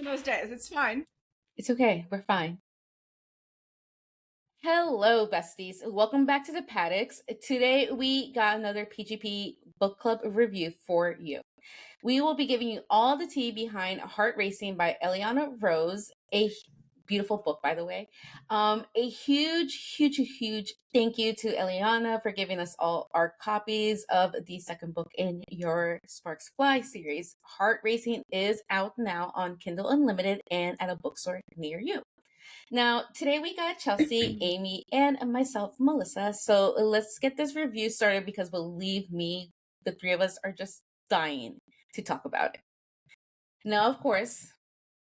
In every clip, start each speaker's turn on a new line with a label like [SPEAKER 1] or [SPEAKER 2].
[SPEAKER 1] those days. It's fine.
[SPEAKER 2] It's okay. We're fine. Hello, besties. Welcome back to the Paddocks. Today we got another PGP book club review for you. We will be giving you all the tea behind Heart Racing by Elliana Rose, a beautiful book, by the way. A huge thank you to Elliana for giving us all our copies of the second book in your Sparks Fly series. Heart Racing is out now on Kindle Unlimited and at a bookstore near you. Now, today we got Chelsea, Amy, and myself, Melissa. So let's get this review started because believe me, the three of us are just dying to talk about it. Now, of course,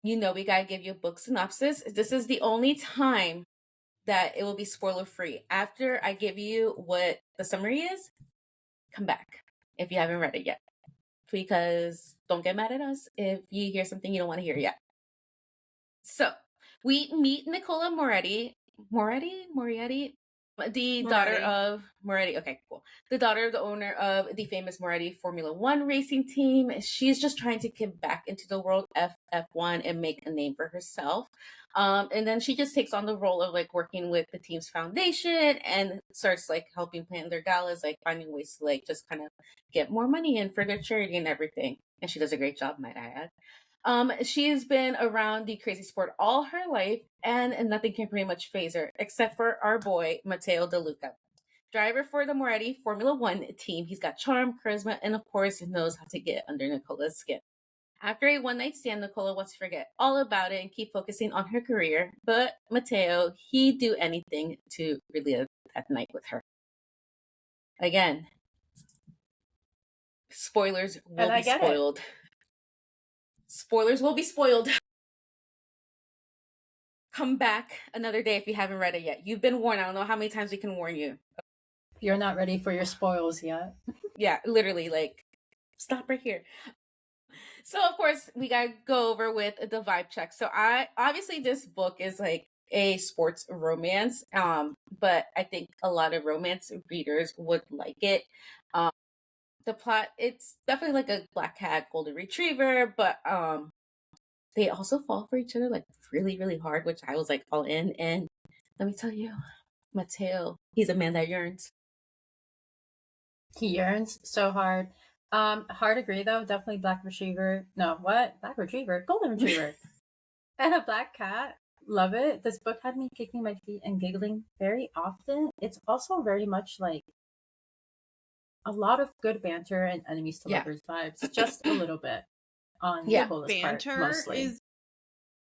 [SPEAKER 2] you know we gotta give you a book synopsis. This is the only time that it will be spoiler free. After I give you what the summary is, come back if you haven't read it yet. Because don't get mad at us if you hear something you don't want to hear yet. So we meet Nicola Moretti, the daughter of Moretti. Okay, cool. The daughter of the owner of the famous Moretti Formula One racing team. She's just trying to get back into the world of F1 and make a name for herself. And then she just takes on the role of like working with the team's foundation and starts like helping plan their galas, like finding ways to like just kind of get more money in for their charity and everything. And she does a great job, might I add. She's been around the crazy sport all her life, and nothing can pretty much phase her, except for our boy, Matteo De Luca. Driver for the Moretti Formula One team, he's got charm, charisma, and of course, knows how to get under Nicola's skin. After a one-night stand, Nicola wants to forget all about it and keep focusing on her career, but Matteo, he'd do anything to relive that night with her. Again, spoilers will be spoiled. Spoilers will be spoiled. Come back another day if you haven't read it yet. You've been warned. I don't know how many times we can warn you.
[SPEAKER 3] You're not ready for your spoils yet.
[SPEAKER 2] Yeah, literally, like, stop right here. So, of course, we gotta go over with the vibe check. So, obviously this book is like a sports romance, but I think a lot of romance readers would like it. The plot, it's definitely like a black cat golden retriever, but they also fall for each other like really hard, which I was like all in. And let me tell you, Matteo, he's a man that yearns.
[SPEAKER 3] He yearns so hard. Hard agree though, definitely black retriever. No, what? Black retriever? Golden retriever. And a black cat. Love it. This book had me kicking my feet and giggling very often. It's also very much like a lot of good banter and enemies to lovers vibes. Just a little bit. On Nicola's
[SPEAKER 1] banter
[SPEAKER 3] part, mostly.
[SPEAKER 1] is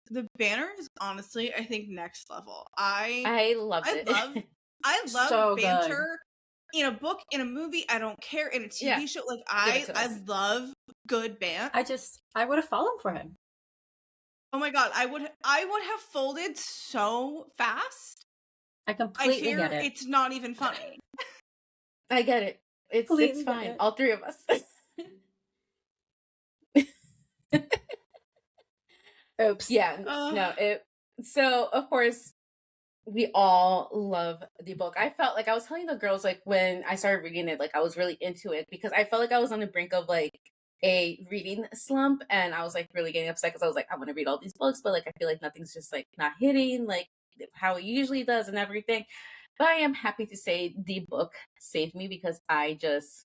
[SPEAKER 1] the banner is honestly, I think, next level.
[SPEAKER 2] I love
[SPEAKER 1] so banter good. In a book, in a movie. I don't care, in a TV show. Like I love good banter.
[SPEAKER 3] I would have fallen for him.
[SPEAKER 1] Oh my god, I would have folded so fast.
[SPEAKER 3] I completely get it.
[SPEAKER 1] It's not even funny.
[SPEAKER 2] I get it. It's fine. All three of us.
[SPEAKER 3] Oops.
[SPEAKER 2] Yeah. No. So of course we all love the book. I felt like I was telling the girls like when I started reading it, like I was really into it because I felt like I was on the brink of like a reading slump, and I was like really getting upset because I was like I want to read all these books, but like I feel like nothing's just like not hitting like how it usually does and everything. But I am happy to say the book saved me because I just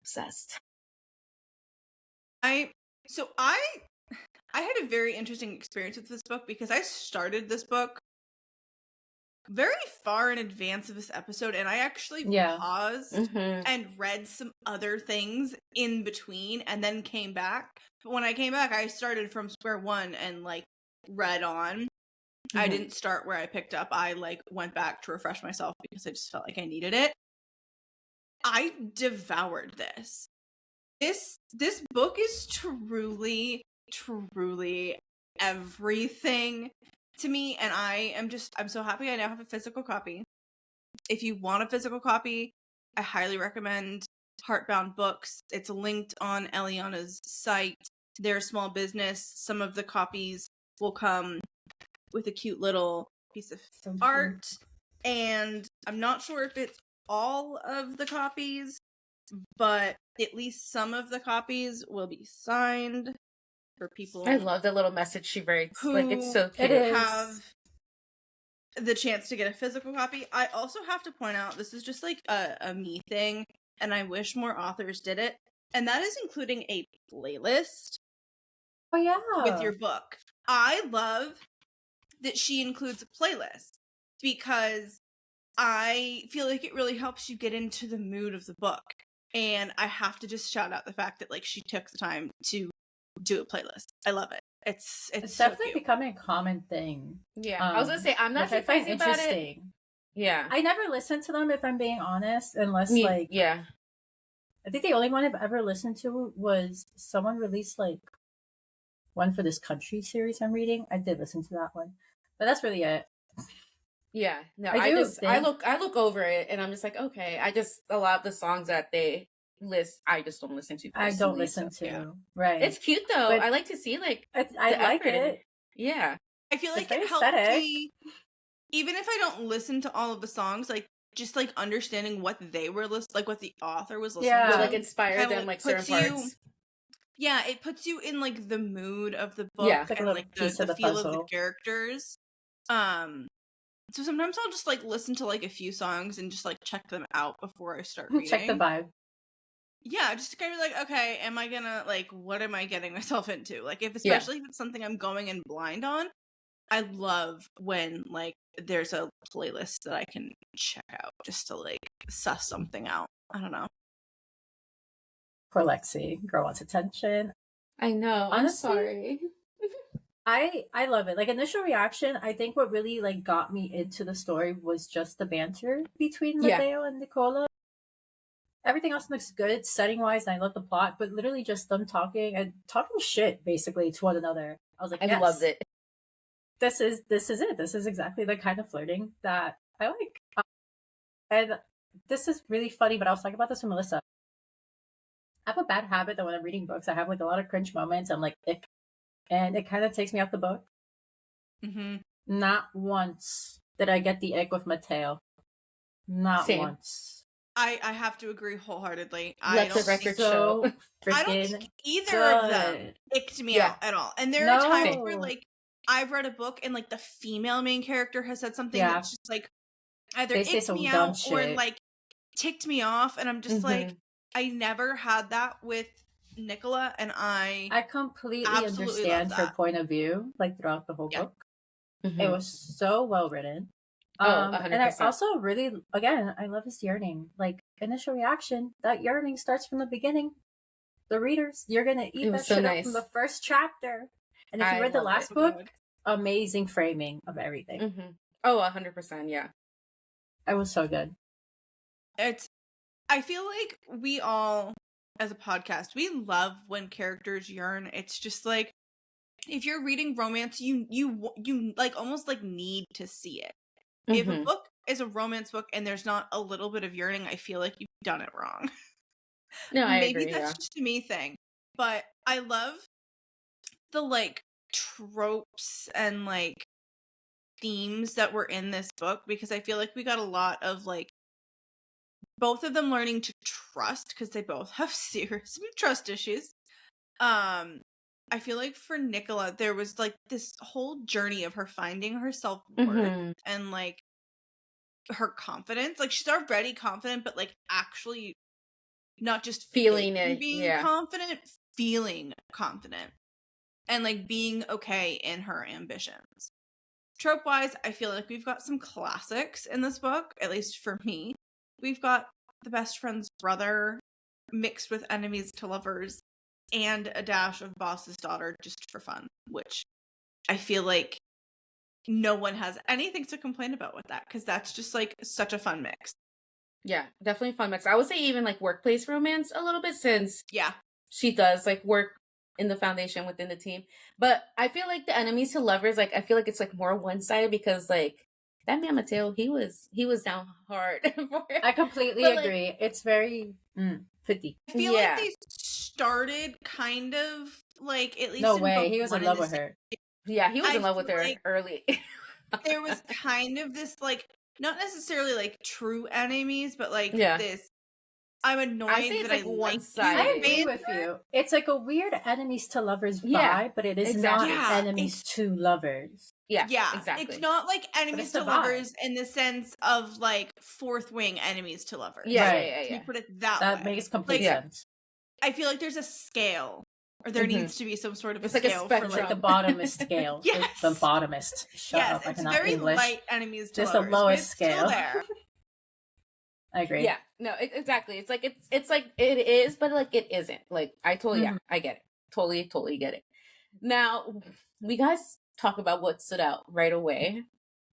[SPEAKER 2] obsessed.
[SPEAKER 1] I had a very interesting experience with this book because I started this book very far in advance of this episode, and I actually paused and read some other things in between and then came back. But when I came back, I started from square one and like read on. I didn't start where I picked up. I like went back to refresh myself because I just felt like I needed it. I devoured this. This book is truly everything to me, and I'm so happy I now have a physical copy. If you want a physical copy, I highly recommend Heartbound Books. It's linked on Elliana's site. They're a small business. Some of the copies will come with a cute little piece of art, and I'm not sure if it's all of the copies, but at least some of the copies will be signed. for people.
[SPEAKER 2] I love the little message she writes.
[SPEAKER 1] Who
[SPEAKER 2] like, it's so cute.
[SPEAKER 1] Have the chance to get a physical copy. I also have to point out, this is just like a me thing, and I wish more authors did it, and that is including a playlist.
[SPEAKER 3] Oh yeah,
[SPEAKER 1] with your book. I love that she includes a playlist because I feel like it really helps you get into the mood of the book. And I have to just shout out the fact that like she took the time to do a playlist. I love it. It's
[SPEAKER 3] definitely
[SPEAKER 1] so
[SPEAKER 3] becoming a common thing.
[SPEAKER 2] Yeah, I was gonna say I'm not too crazy about it. Yeah,
[SPEAKER 3] I never listened to them, if I'm being honest, unless I think the only one I've ever listened to was someone released like one for this country series I'm reading. I did listen to that one, but that's really it.
[SPEAKER 2] Yeah, no, I look over it and I'm just like, okay. A lot of the songs that they list, I just don't listen to.
[SPEAKER 3] I don't listen to. Yeah. Right.
[SPEAKER 2] It's cute though. But I like to see like
[SPEAKER 3] I like it.
[SPEAKER 2] Yeah.
[SPEAKER 1] I feel like it helps me, even if I don't listen to all of the songs, like just like understanding what they were like what the author was listening to,
[SPEAKER 2] like inspire them like certain parts.
[SPEAKER 1] Yeah, it puts you in like the mood of the book and like the feel of the characters. So sometimes I'll just like listen to like a few songs and just like check them out before I start reading.
[SPEAKER 3] Check the vibe.
[SPEAKER 1] Yeah, just to kind of be like, okay, am I gonna like, what am I getting myself into? Like, especially if it's something I'm going in blind on, I love when like there's a playlist that I can check out just to like suss something out. I don't know.
[SPEAKER 3] Poor Lexi, girl wants attention.
[SPEAKER 2] I know. Honestly, I'm sorry.
[SPEAKER 3] I love it. Like, initial reaction, I think what really like got me into the story was just the banter between Matteo and Nicola. Everything else looks good setting wise, and I love the plot, but literally just them talking shit basically to one another. I was like,
[SPEAKER 2] I loved it.
[SPEAKER 3] This is it. This is exactly the kind of flirting that I like. And this is really funny, but I was talking about this with Melissa. I have a bad habit that when I'm reading books, I have like a lot of cringe moments. I'm like, ick. And it kind of takes me out the book.
[SPEAKER 1] Mm-hmm.
[SPEAKER 3] Not once did I get the ick with Matteo. Not once.
[SPEAKER 1] I have to agree wholeheartedly.
[SPEAKER 2] Let the record show.
[SPEAKER 1] I don't think either of them icked me out at all. And there are times where like I've read a book and like the female main character has said something that's just like either icked me out or like ticked me off, and I'm just like, I never had that with Nicola, and I
[SPEAKER 3] completely understand her point of view, like throughout the whole book. Mm-hmm. It was so well written. 100%. And I also really, again, I love his yearning. Like, initial reaction, that yearning starts from the beginning. The readers, you're gonna eat that shit up from the first chapter. And if you read the last book, amazing framing of everything.
[SPEAKER 2] Mm-hmm. Oh, 100%, yeah.
[SPEAKER 3] It was so good.
[SPEAKER 1] I feel like we all, as a podcast, we love when characters yearn. It's just like, if you're reading romance, you like almost like need to see it. Mm-hmm. If a book is a romance book and there's not a little bit of yearning, I feel like you've done it wrong.
[SPEAKER 2] No, I agree.
[SPEAKER 1] Maybe that's just a me thing, but I love the like tropes and like themes that were in this book, because I feel like we got a lot of like both of them learning to trust, because they both have serious trust issues. I feel like for Nicola, there was like this whole journey of her finding her self-worth and like her confidence. Like, she's already confident, but like actually not just
[SPEAKER 2] feeling it,
[SPEAKER 1] being confident, feeling confident, and like being okay in her ambitions. Trope wise, I feel like we've got some classics in this book, at least for me. We've got the best friend's brother mixed with enemies to lovers, and a dash of boss's daughter just for fun, which I feel like no one has anything to complain about with that, because that's just like such a fun mix.
[SPEAKER 2] Yeah, definitely fun mix. I would say even like workplace romance a little bit, since she does like work in the foundation within the team. But I feel like the enemies to lovers, like I feel like it's like more one-sided, because like that man Matteo, he was down hard for it.
[SPEAKER 3] I completely agree. Like, it's very 50.
[SPEAKER 1] I feel like they started kind of like, at least
[SPEAKER 3] no way, he was in love with her.
[SPEAKER 2] Yeah, he was in love with her like early.
[SPEAKER 1] There was kind of this like, not necessarily like true enemies, but like this I'm annoyed
[SPEAKER 2] I say it's
[SPEAKER 1] that
[SPEAKER 2] like one-sided.
[SPEAKER 3] I agree with you. It's like a weird enemies to lovers vibe, but it is not enemies to lovers.
[SPEAKER 2] Yeah, exactly.
[SPEAKER 1] It's not like enemies to lovers in the sense of like fourth wing enemies to lovers.
[SPEAKER 2] Yeah.
[SPEAKER 1] You put it that way.
[SPEAKER 3] That makes complete sense.
[SPEAKER 1] I feel like there's a scale, or there needs to be some sort of
[SPEAKER 2] it's
[SPEAKER 1] a
[SPEAKER 2] like
[SPEAKER 1] scale.
[SPEAKER 2] A spectrum.
[SPEAKER 1] For
[SPEAKER 3] like the bottomest scale.
[SPEAKER 1] Yes.
[SPEAKER 3] The bottomest. Shut up. I
[SPEAKER 1] It's
[SPEAKER 3] cannot
[SPEAKER 1] very
[SPEAKER 3] English.
[SPEAKER 1] light enemies to
[SPEAKER 3] just
[SPEAKER 1] lovers.
[SPEAKER 3] The lowest scale.
[SPEAKER 1] Still there.
[SPEAKER 3] I agree.
[SPEAKER 2] Yeah, no, exactly. It's like it's like it is, but like it isn't. Like I totally, I get it. Totally get it. Now, we guys talk about what stood out right away.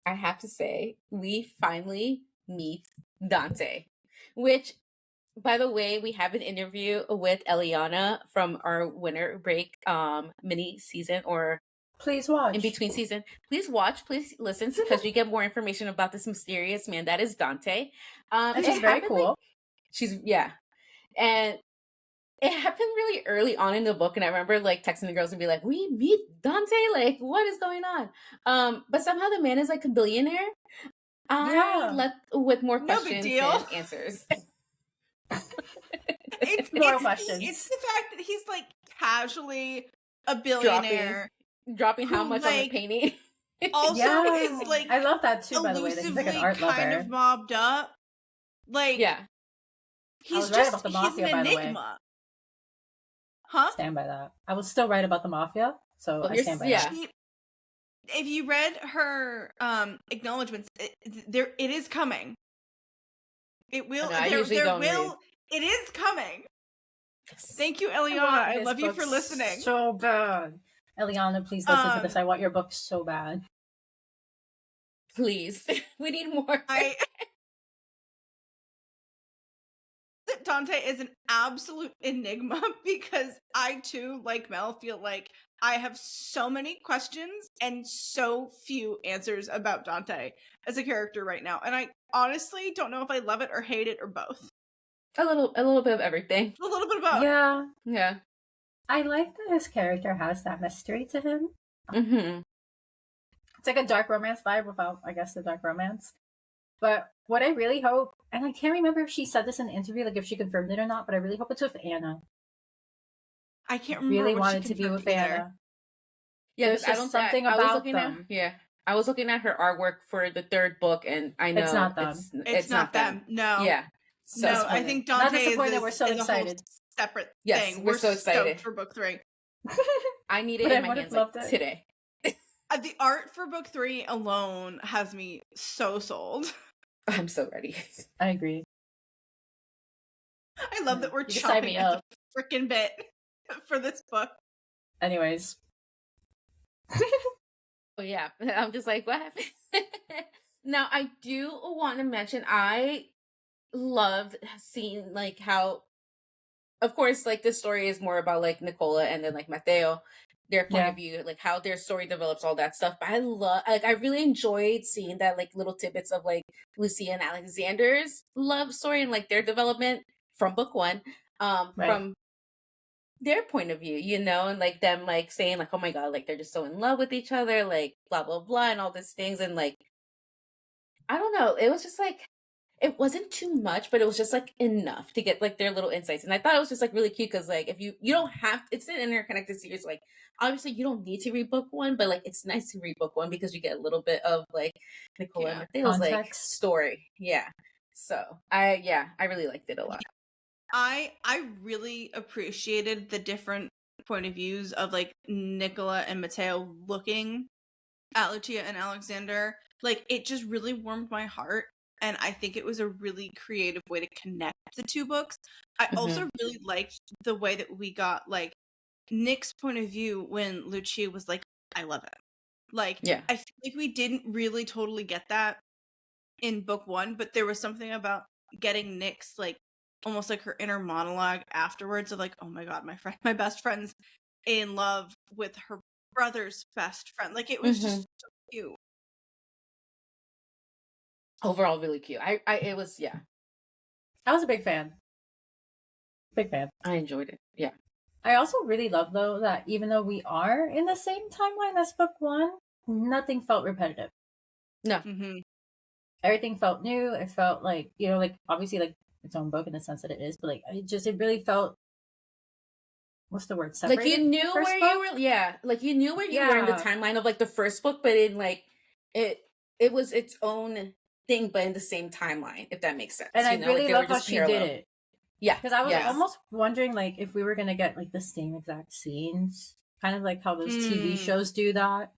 [SPEAKER 2] I have to say, we finally meet Dante, which, by the way, we have an interview with Elliana from our winter break mini season, or
[SPEAKER 3] please watch
[SPEAKER 2] in between season. Please watch, please listen, because you get more information about this mysterious man that is Dante.
[SPEAKER 3] Which is very cool.
[SPEAKER 2] And it happened really early on in the book, and I remember like texting the girls and be like, "We meet Dante, like what is going on?" But somehow the man is like a billionaire. I left with more questions than answers.
[SPEAKER 1] It's more questions. It's the fact that he's like casually a billionaire.
[SPEAKER 2] Dropping how much on a painting.
[SPEAKER 1] Also is like,
[SPEAKER 3] I love that too, by the way. He's like an art lover.
[SPEAKER 1] Kind of mobbed up. Like, he's
[SPEAKER 3] right about the mafia,
[SPEAKER 1] he's an enigma.
[SPEAKER 3] by the way.
[SPEAKER 1] Huh?
[SPEAKER 3] Stand by that. I was still right about the mafia, so I stand by that.
[SPEAKER 1] If you read her acknowledgments, it is coming. It will. It is coming. Thank you, Elliana. I love you for listening.
[SPEAKER 3] So bad. Eliana, please listen to this. I want your book so bad.
[SPEAKER 2] Please. We need more.
[SPEAKER 1] Dante is an absolute enigma because I too, like Mel, feel like I have so many questions and so few answers about Dante as a character right now. And I honestly don't know if I love it or hate it or both.
[SPEAKER 2] A little bit of everything.
[SPEAKER 1] A little bit of both.
[SPEAKER 2] Yeah.
[SPEAKER 3] I like that his character has that mystery to him.
[SPEAKER 2] Mm-hmm.
[SPEAKER 3] It's like a dark romance vibe without, I guess, the dark romance. But what I really hope, and I can't remember if she said this in the interview, like if she confirmed it or not, but I really hope it's with Anna.
[SPEAKER 1] I can't remember.
[SPEAKER 3] Really wanted to be with Anna.
[SPEAKER 2] Yeah, there's just something about them. I was looking at her artwork for the third book, and I know
[SPEAKER 3] it's not them.
[SPEAKER 1] It's not them. No.
[SPEAKER 2] Yeah.
[SPEAKER 1] So no, I think Dante is
[SPEAKER 3] we're so excited.
[SPEAKER 1] Separate
[SPEAKER 2] thing.
[SPEAKER 1] We're
[SPEAKER 2] so excited
[SPEAKER 1] for book 3.
[SPEAKER 2] I need it in my hands today.
[SPEAKER 1] The art for book 3 alone has me so sold.
[SPEAKER 2] I'm so ready.
[SPEAKER 3] I agree.
[SPEAKER 1] I love that we're chopping at the freaking bit for this book.
[SPEAKER 3] Anyways.
[SPEAKER 2] Oh yeah, I'm just like, what happened? Now I do want to mention I loved seeing like how, of course, like this story is more about like Nicola and then like Matteo, their point of view, like how their story develops, all that stuff. But I really enjoyed seeing that like little tidbits of like Lucia and Alexander's love story and like their development from book 1, from their point of view, you know, and like them like saying like, oh my god, like they're just so in love with each other, like blah blah blah and all these things. And like, I don't know, it was just like, it wasn't too much, but it was just like enough to get like their little insights. And I thought it was just like really cute because like if you don't have, it's an interconnected series, like obviously you don't need to read book 1, but like it's nice to read book 1 because you get a little bit of like Nicola and Matteo's like story. So I really liked it a lot.
[SPEAKER 1] I really appreciated the different point of views of like Nicola and Matteo looking at Lucia and Alexander. Like it just really warmed my heart. And I think it was a really creative way to connect the two books. I also really liked the way that we got like Nick's point of view when Lucia was like, I love it. Like, I feel like we didn't really totally get that in book 1, but there was something about getting Nick's like almost like her inner monologue afterwards of like, oh my god, my best friend's in love with her brother's best friend. Like it was just so cute.
[SPEAKER 2] Overall really cute. I
[SPEAKER 3] was a big fan.
[SPEAKER 2] I enjoyed it. Yeah.
[SPEAKER 3] I also really love though that even though we are in the same timeline as book 1, nothing felt repetitive.
[SPEAKER 2] No.
[SPEAKER 3] Everything felt new. It felt like, you know, like obviously like its own book in the sense that it is, but like it really felt, what's the word, separated?
[SPEAKER 2] Like you knew where you were, like you knew where you were in the timeline of like the first book, but in like it was its own thing, but in the same timeline, if that makes sense.
[SPEAKER 3] And I really love how she did it.
[SPEAKER 2] Yeah,
[SPEAKER 3] because I was almost wondering like if we were gonna get like the same exact scenes, kind of like how those TV shows do that.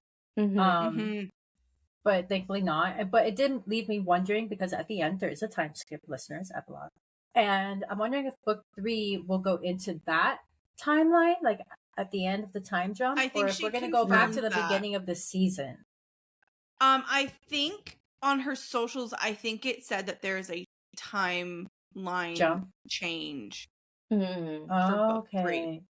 [SPEAKER 3] But thankfully not. But it didn't leave me wondering, because at the end there is a time skip, listeners, epilogue, and I'm wondering if book 3 will go into that timeline, like at the end of the time jump, or if we're gonna go back to the beginning of the season.
[SPEAKER 1] I think on her socials, I think it said that there is a timeline
[SPEAKER 3] jump
[SPEAKER 1] change.
[SPEAKER 3] Okay.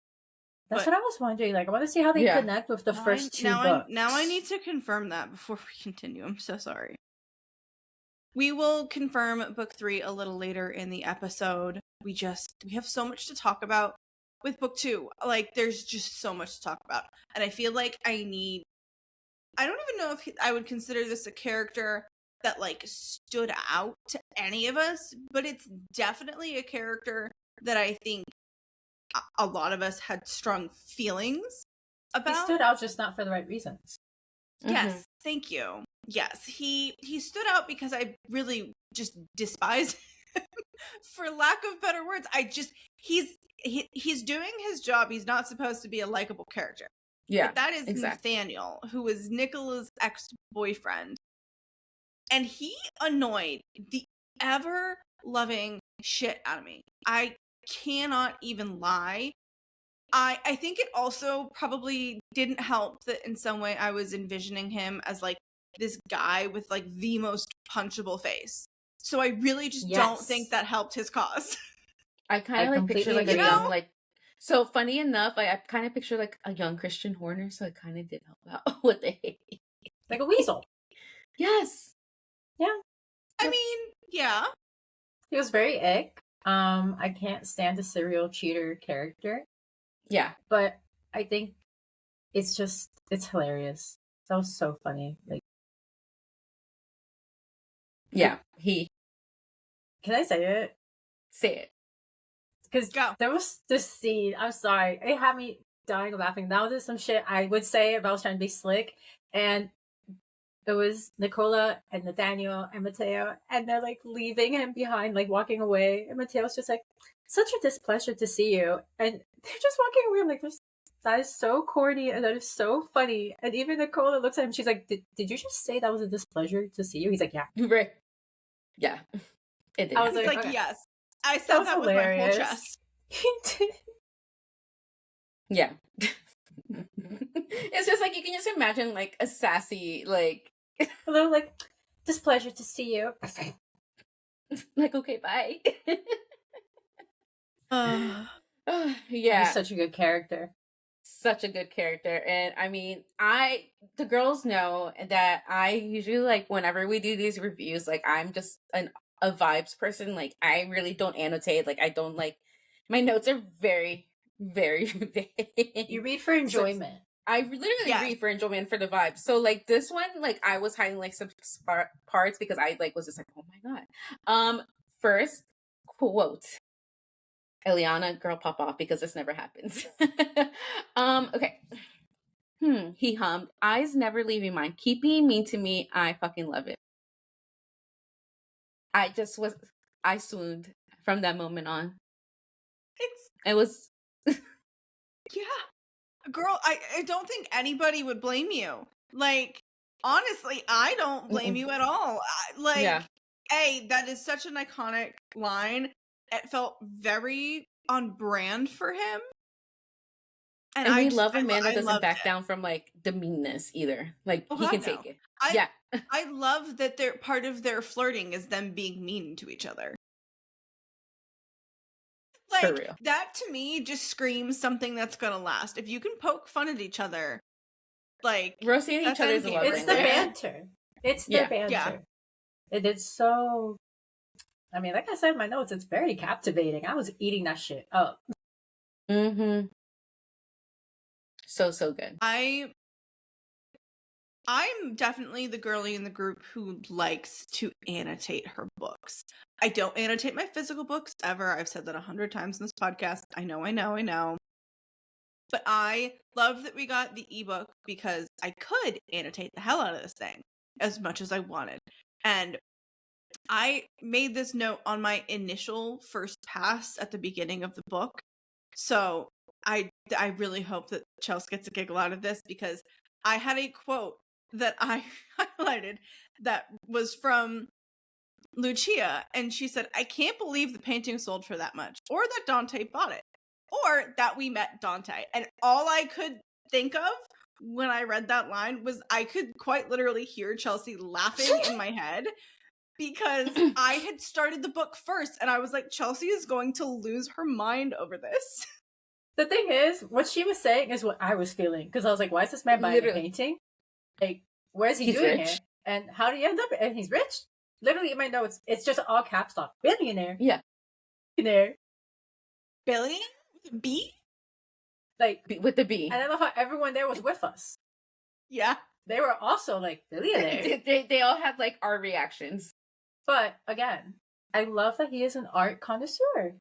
[SPEAKER 3] That's what I was wondering. Like, I want to see how they connect with the first two books.
[SPEAKER 1] Now I need to confirm that before we continue. I'm so sorry. We will confirm book 3 a little later in the episode. We have so much to talk about with book 2. Like, there's just so much to talk about. And I feel like I don't even know if I would consider this a character that, like, stood out to any of us, but it's definitely a character that I think a lot of us had strong feelings about.
[SPEAKER 3] He stood out, just not for the right reasons.
[SPEAKER 1] Yes, thank you. Yes, he stood out because I really just despise him, for lack of better words. He's doing his job. He's not supposed to be a likable character.
[SPEAKER 2] Yeah,
[SPEAKER 1] but that is exactly Nathaniel, who is Nicola's ex-boyfriend, and he annoyed the ever-loving shit out of me. I cannot even lie. I think it also probably didn't help that in some way I was envisioning him as like this guy with like the most punchable face. So I really just don't think that helped his cause.
[SPEAKER 2] I kind of like picture like a young, like, so funny enough, I kind of picture like a young Christian Horner, so it kind of did help out with the hate.
[SPEAKER 3] Like a weasel.
[SPEAKER 2] Yes.
[SPEAKER 3] Yeah.
[SPEAKER 1] I mean, yeah.
[SPEAKER 3] He was very ick. I can't stand a serial cheater character.
[SPEAKER 2] Yeah.
[SPEAKER 3] But I think it's hilarious. That was so funny. Like,
[SPEAKER 2] yeah,
[SPEAKER 3] Can I say it?
[SPEAKER 2] Say it.
[SPEAKER 3] Because there was this scene, I'm sorry, it had me dying laughing. That was some shit I would say if I was trying to be slick. And it was Nicola and Nathaniel and Matteo, and they're like leaving him behind, like walking away. And Matteo's just like, such a displeasure to see you. And they're just walking away. I'm like, that is so corny and that is so funny. And even Nicola looks at him, she's like, did you just say that was a displeasure to see you? He's like, yeah.
[SPEAKER 2] Right. Yeah.
[SPEAKER 1] It did. I was like, okay. Yes. I said that with my whole chest.
[SPEAKER 3] He did.
[SPEAKER 2] Yeah. It's just like, you can just imagine like a sassy, like
[SPEAKER 3] a little like, displeasure to see you.
[SPEAKER 2] Like, okay, bye. Yeah.
[SPEAKER 3] He's such a good character.
[SPEAKER 2] Such a good character. And I mean, the girls know that I usually, like, whenever we do these reviews, like, I'm just a vibes person. Like, I really don't annotate. Like, I don't, like, my notes are very, very vague.
[SPEAKER 3] You read for enjoyment.
[SPEAKER 2] So I literally read for enjoyment, for the vibes. So, like, this one, like, I was hiding, like, some parts because I, like, was just like, oh my God. First quote. Elliana, girl, pop off, because this never happens. Okay. He hummed, eyes never leaving mine. Keep being mean to me. I fucking love it. I swooned from that moment on. It was.
[SPEAKER 1] Yeah. Girl, I don't think anybody would blame you. Like, honestly, I don't blame you at all. That is such an iconic line. It felt very on brand for him.
[SPEAKER 2] And we love a man that doesn't back down from, like, the meanness either. Like, he can take it.
[SPEAKER 1] I love that part of their flirting is them being mean to each other. Like, for real. That to me just screams something that's gonna last. If you can poke fun at each other, like,
[SPEAKER 2] roasting each other's love.
[SPEAKER 3] It's the banter. It's their banter. Yeah. It is so. I mean, like I said in my notes, it's very captivating. I was eating that shit up.
[SPEAKER 2] Mm-hmm. So good.
[SPEAKER 1] I'm definitely the girly in the group who likes to annotate her books. I don't annotate my physical books ever. I've said that 100 times in this podcast. I know. But I love that we got the ebook because I could annotate the hell out of this thing as much as I wanted. And I made this note on my initial first pass at the beginning of the book. So I really hope that Chelsea gets a giggle out of this, because I had a quote that I highlighted that was from Lucia, and she said, "I can't believe the painting sold for that much, or that Dante bought it, or that we met Dante." And all I could think of when I read that line was I could quite literally hear Chelsea laughing in my head, because I had started the book first and I was like, Chelsea is going to lose her mind over this.
[SPEAKER 3] The thing is, what she was saying is what I was feeling, because I was like, why is this man buying a painting? Like, where's he doing
[SPEAKER 2] rich.
[SPEAKER 3] it? And how do you end up? And he's rich? Literally in my notes, it's just all caps lock. Billionaire.
[SPEAKER 2] Yeah.
[SPEAKER 3] Billionaire.
[SPEAKER 1] Billionaire? With a B?
[SPEAKER 3] Like,
[SPEAKER 2] with the B.
[SPEAKER 3] And I love how everyone there was with us.
[SPEAKER 1] Yeah.
[SPEAKER 3] They were also like, billionaire.
[SPEAKER 2] they all had like our reactions.
[SPEAKER 3] But again, I love that he is an art connoisseur.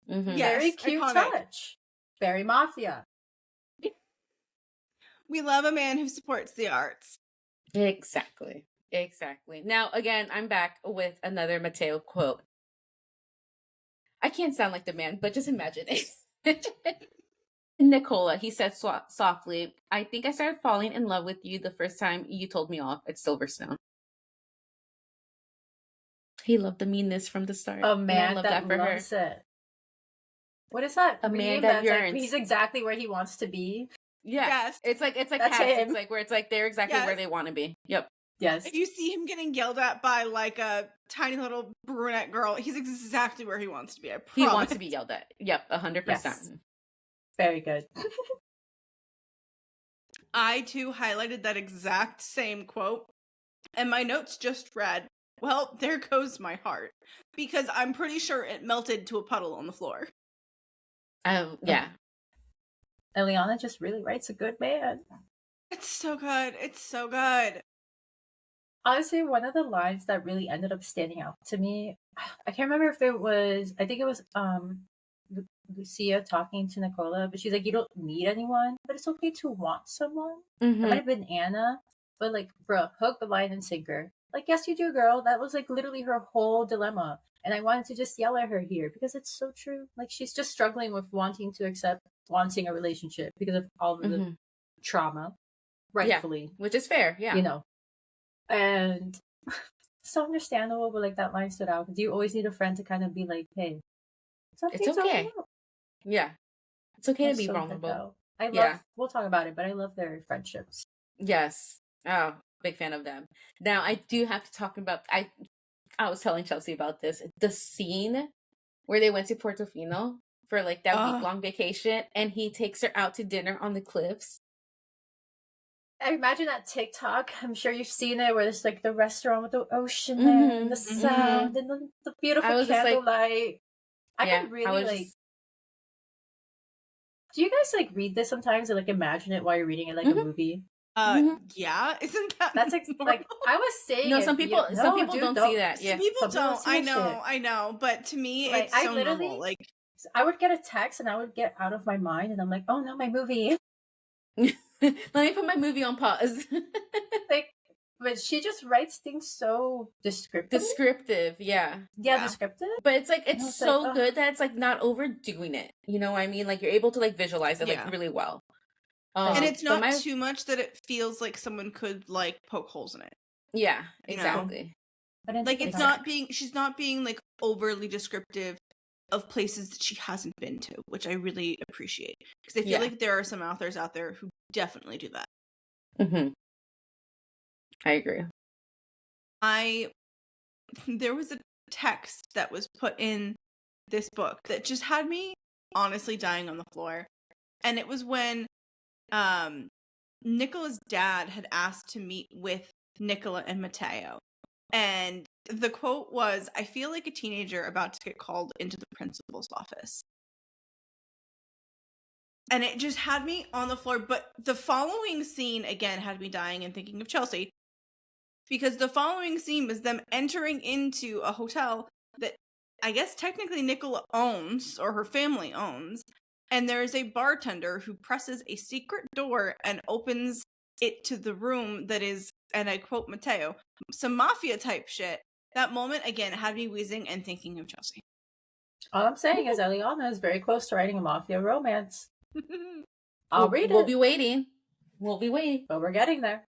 [SPEAKER 2] Mm-hmm.
[SPEAKER 1] Yes,
[SPEAKER 3] very cute
[SPEAKER 1] iconic.
[SPEAKER 3] touch. Very mafia.
[SPEAKER 1] We love a man who supports the arts.
[SPEAKER 2] Exactly. Now, again, I'm back with another Matteo quote. I can't sound like the man, but just imagine it. Nicola, he said softly, "I think I started falling in love with you the first time you told me off at Silverstone." He loved the meanness from the start.
[SPEAKER 3] A man that loves it. What is that?
[SPEAKER 2] A man that yearns.
[SPEAKER 3] Like, he's exactly where he wants to be.
[SPEAKER 2] Yeah.
[SPEAKER 1] Yes.
[SPEAKER 2] It's like
[SPEAKER 3] That's
[SPEAKER 2] cats.
[SPEAKER 3] him.
[SPEAKER 2] It's like where it's like they're exactly where they want to be. Yep.
[SPEAKER 3] Yes.
[SPEAKER 1] If you see him getting yelled at by like a tiny little brunette girl, he's exactly where he wants to be. I promise.
[SPEAKER 2] He wants to be yelled at. Yep, 100%.
[SPEAKER 3] Yes. Very good.
[SPEAKER 1] I too highlighted that exact same quote, and my notes just read, "Well, there goes my heart," because I'm pretty sure it melted to a puddle on the floor.
[SPEAKER 2] Yeah.
[SPEAKER 3] Elliana just really writes a good man.
[SPEAKER 1] It's so good. It's so good.
[SPEAKER 3] Honestly, one of the lines that really ended up standing out to me, I can't remember if it was, I think it was Lucia talking to Nicola, but she's like, "You don't need anyone, but it's okay to want someone."
[SPEAKER 2] Mm-hmm.
[SPEAKER 3] It might have been Anna, but like, bro, hook the line and sinker. Like, yes, you do, girl. That was like literally her whole dilemma. And I wanted to just yell at her here because it's so true. Like, she's just struggling with wanting a relationship because of all of the trauma, rightfully.
[SPEAKER 2] Yeah, which is fair, yeah.
[SPEAKER 3] You know. And so understandable, but like that line stood out. Do you always need a friend to kind of be like, hey,
[SPEAKER 2] it's okay. Yeah. It's okay to be vulnerable.
[SPEAKER 3] We'll talk about it, but I love their friendships.
[SPEAKER 2] Yes. Oh, big fan of them. Now, I do have to talk about, I was telling Chelsea about this, the scene where they went to Portofino for like that week-long vacation, and he takes her out to dinner on the cliffs.
[SPEAKER 3] I imagine that TikTok, I'm sure you've seen it, where there's like the restaurant with the ocean there, and the sound, and the beautiful candlelight. I can really do you guys like read this sometimes and like imagine it while you're reading it like a movie?
[SPEAKER 1] Yeah, isn't that
[SPEAKER 3] that's like I was saying?
[SPEAKER 2] No, some people don't see that. Yeah,
[SPEAKER 1] some people don't. I know, but to me, like, it's so normal. Like,
[SPEAKER 3] I would get a text and I would get out of my mind, and I'm like, oh no, my movie.
[SPEAKER 2] Let me put my movie on pause.
[SPEAKER 3] Like, but she just writes things so descriptive.
[SPEAKER 2] Yeah,
[SPEAKER 3] descriptive.
[SPEAKER 2] But it's like it's so like, good that it's like not overdoing it. You know what I mean? Like you're able to like visualize it like really well.
[SPEAKER 1] And it's not too much that it feels like someone could like poke holes in it.
[SPEAKER 2] Yeah, exactly.
[SPEAKER 1] But like she's not being like overly descriptive of places that she hasn't been to, which I really appreciate, because I feel like there are some authors out there who definitely do that.
[SPEAKER 2] I agree.
[SPEAKER 1] There was a text that was put in this book that just had me honestly dying on the floor, and it was when Nicola's dad had asked to meet with Nicola and Matteo, and the quote was, "I feel like a teenager about to get called into the principal's office." And it just had me on the floor. But the following scene, again, had me dying and thinking of Chelsea. Because the following scene was them entering into a hotel that I guess technically Nicola owns, or her family owns. And there is a bartender who presses a secret door and opens it to the room that is, and I quote Matteo, some mafia type shit. That moment, again, had me wheezing and thinking of Chelsea.
[SPEAKER 3] All I'm saying is Elliana is very close to writing a mafia romance. I'll read it.
[SPEAKER 2] We'll be waiting.
[SPEAKER 3] But we're getting there.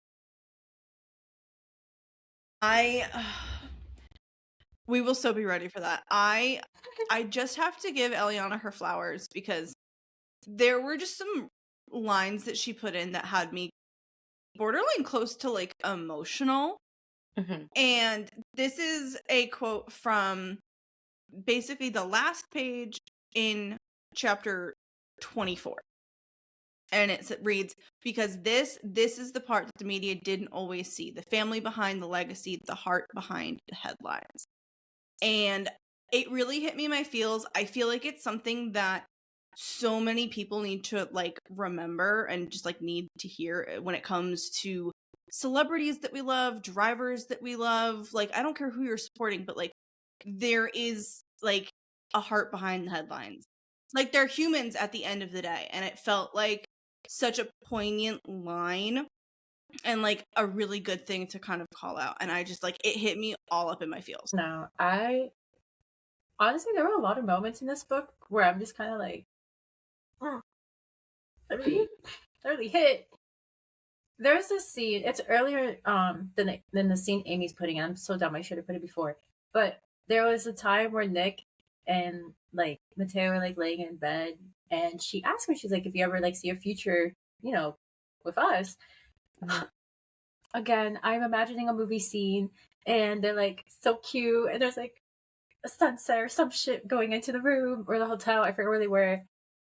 [SPEAKER 1] We will so be ready for that. I just have to give Elliana her flowers because there were just some lines that she put in that had me borderline close to like emotional. Mm-hmm. And this is a quote from basically the last page in chapter 24. And it reads, because this is the part that the media didn't always see. The family behind the legacy, the heart behind the headlines. And it really hit me in my feels. I feel like it's something that so many people need to like remember and just like need to hear when it comes to celebrities that we love, drivers that we love. Like, I don't care who you're supporting, but like there is like a heart behind the headlines. Like, they're humans at the end of the day. And it felt like such a poignant line and like a really good thing to kind of call out. And I just like, it hit me all up in my feels.
[SPEAKER 3] No, honestly, there were a lot of moments in this book where I'm just kind of like, really hit. There's this scene, it's earlier than the scene Amy's putting in. I'm so dumb, I should have put it before. But there was a time where Nick and like Matteo were like laying in bed, and she asked me, she's like, if you ever like see a future, you know, with us. Again, I'm imagining a movie scene, and they're like so cute, and there's like a sunset or some shit going into the room or the hotel. I forget where they were.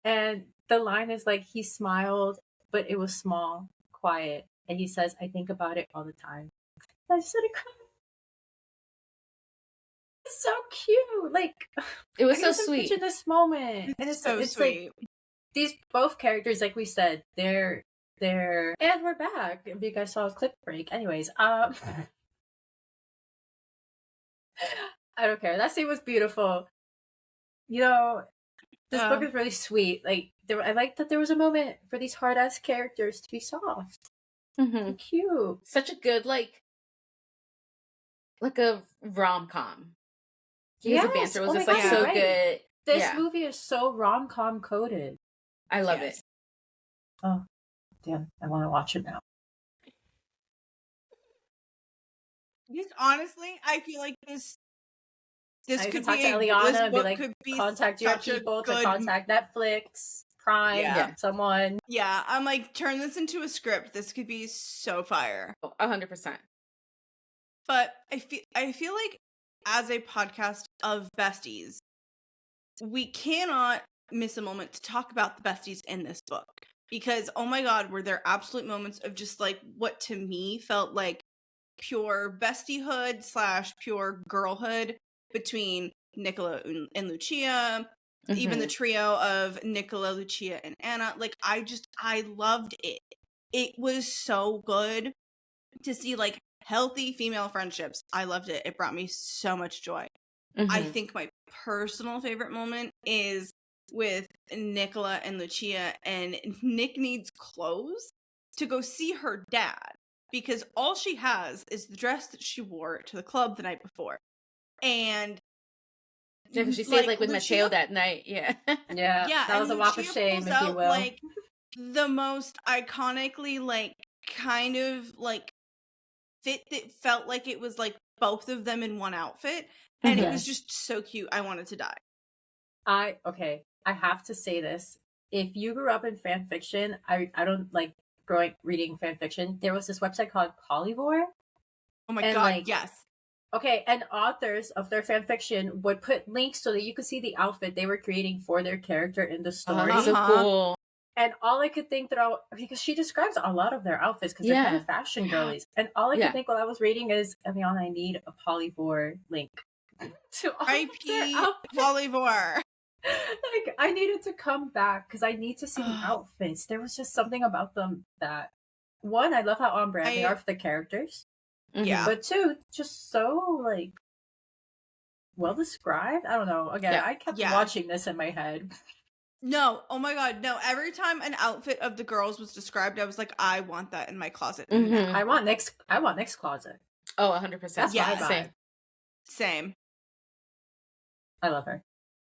[SPEAKER 3] And the line is like, he smiled, but it was small, quiet. And he says, I think about it all the time. I just started crying. It's so cute. Like,
[SPEAKER 2] it was so sweet.
[SPEAKER 3] Picture this moment. And it's so sweet. Like, these both characters, like we said, they're and we're back. If you guys saw a clip break. Anyways, I don't care. That scene was beautiful. You know, this book is really sweet. Like, I like that there was a moment for these hard-ass characters to be soft. Mm-hmm. Cute.
[SPEAKER 2] Such a good, like a rom-com.
[SPEAKER 3] Yes.
[SPEAKER 2] The banter was just, like, so right. Good.
[SPEAKER 3] This movie is so rom-com coded.
[SPEAKER 2] I love it.
[SPEAKER 3] Oh, damn. I want to watch it now.
[SPEAKER 1] Just honestly, I feel like this could
[SPEAKER 3] talk
[SPEAKER 1] be
[SPEAKER 3] to Elliana and be like, contact your people to contact Netflix, Prime, someone.
[SPEAKER 1] Yeah, I'm like, turn this into a script. This could be so fire.
[SPEAKER 2] 100%.
[SPEAKER 1] But I feel like as a podcast of besties, we cannot miss a moment to talk about the besties in this book. Because, oh my god, were there absolute moments of just like what to me felt like pure bestiehood / pure girlhood between Nicola and Lucia, even the trio of Nicola, Lucia, and Anna. Like, I loved it. It was so good to see like healthy female friendships. I loved it. It brought me so much joy. I think my personal favorite moment is with Nicola and Lucia, and Nick needs clothes to go see her dad because all she has is the dress that she wore to the club the night before. And
[SPEAKER 2] she stayed like with
[SPEAKER 1] Lucia,
[SPEAKER 2] Matteo that night.
[SPEAKER 3] Yeah. That was a walk of shame, if you will.
[SPEAKER 1] Like the most iconically, like, kind of like fit that felt like it was like both of them in one outfit. And it was just so cute. I wanted to die.
[SPEAKER 3] I have to say this. If you grew up in fan fiction, I don't like reading fan fiction. There was this website called Polyvore.
[SPEAKER 1] Oh my god, like, yes.
[SPEAKER 3] Okay, and authors of their fan fiction would put links so that you could see the outfit they were creating for their character in the story.
[SPEAKER 2] So cool.
[SPEAKER 3] And all I could think throughout, because she describes a lot of their outfits because they're kind of fashion girlies. And all I could think while I was reading is, Elliana, I need a Polyvore link.
[SPEAKER 1] to R.I.P. Polyvore.
[SPEAKER 3] Like, I needed to come back because I need to see the outfits. There was just something about them that, one, I love how on brand they are for the characters.
[SPEAKER 1] Yeah.
[SPEAKER 3] But two, just so, like, well described. I don't know. Again, I kept watching this in my head.
[SPEAKER 1] No, oh my god, no. Every time an outfit of the girls was described, I was like, I want that in my closet.
[SPEAKER 3] I want Nick's closet.
[SPEAKER 2] Oh, 100%.
[SPEAKER 3] That's my vibe.
[SPEAKER 1] Same.
[SPEAKER 3] I love her.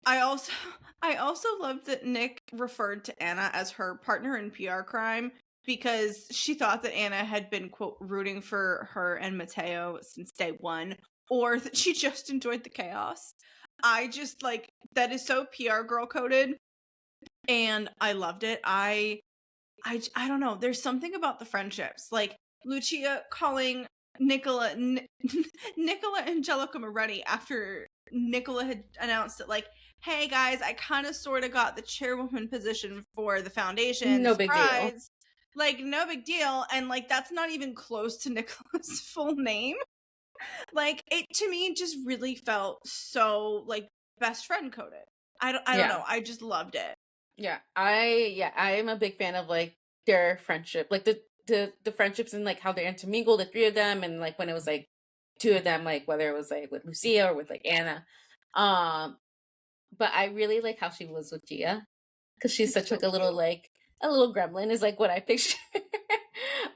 [SPEAKER 1] I also loved that Nick referred to Anna as her partner in PR crime because she thought that Anna had been, quote, rooting for her and Matteo since day one, or that she just enjoyed the chaos. I just, like, that is so PR girl coded, and I loved it. I don't know. There's something about the friendships, like Lucia calling Nicola Angelica Moretti after Nicola had announced that, like, hey guys, I kind of sort of got the chairwoman position for the foundation.
[SPEAKER 2] No big deal.
[SPEAKER 1] Like, no big deal. And, like, that's not even close to Nicola's full name. Like, it to me just really felt so, like, best friend coded. I don't know. I just loved it.
[SPEAKER 2] Yeah. I am a big fan of, like, their friendship. Like, the friendships and, like, how they're intermingled, the three of them, and, like, when it was, like, two of them, like, whether it was, like, with Lucia or with, like, Anna. But I really like how she was with Gia, because she's such, like, a little gremlin is, like, what I picture.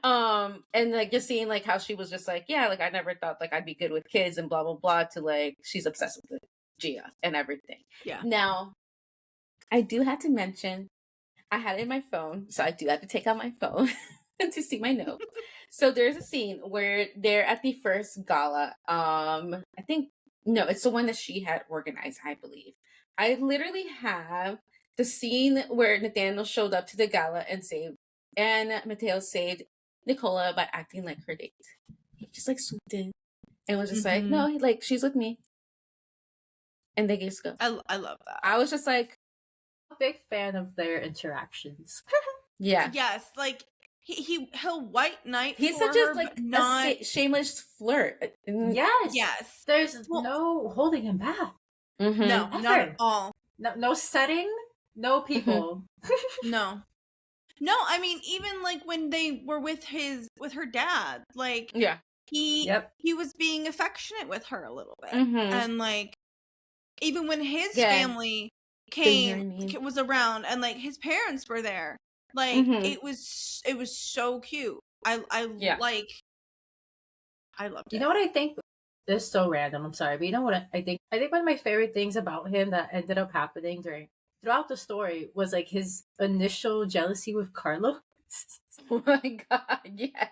[SPEAKER 2] And, like, just seeing, like, how she was just, like, yeah, like, I never thought, like, I'd be good with kids and blah, blah, blah, to, like, she's obsessed with Gia and everything.
[SPEAKER 1] Yeah.
[SPEAKER 2] Now, I do have to mention, I had it in my phone, so I do have to take out my phone to see my notes. So there's a scene where they're at the first gala. I think, no, it's the one that she had organized, I believe. I literally have the scene where Nathaniel showed up to the gala and Matteo saved Nicola by acting like her date. He just, like, swooped in and was just like, no, like, she's with me. And they just go.
[SPEAKER 1] I love that.
[SPEAKER 2] I was just like,
[SPEAKER 3] a big fan of their interactions.
[SPEAKER 2] Yeah.
[SPEAKER 1] Yes, like, he'll white knight.
[SPEAKER 2] He's such a, like, a shameless flirt.
[SPEAKER 3] Yes. There's no holding him back.
[SPEAKER 1] No, not at all.
[SPEAKER 3] No setting, no people.
[SPEAKER 1] No, I mean, even, like, when they were with her dad, like, he was being affectionate with her a little bit. And, like, even when his family was around and, like, his parents were there, like, it was so cute. I loved it.
[SPEAKER 3] You know what I think? This is so random, I'm sorry, but you know what I think? I think one of my favorite things about him that ended up happening throughout the story was, like, his initial jealousy with Carlos.
[SPEAKER 2] Oh my god, yeah.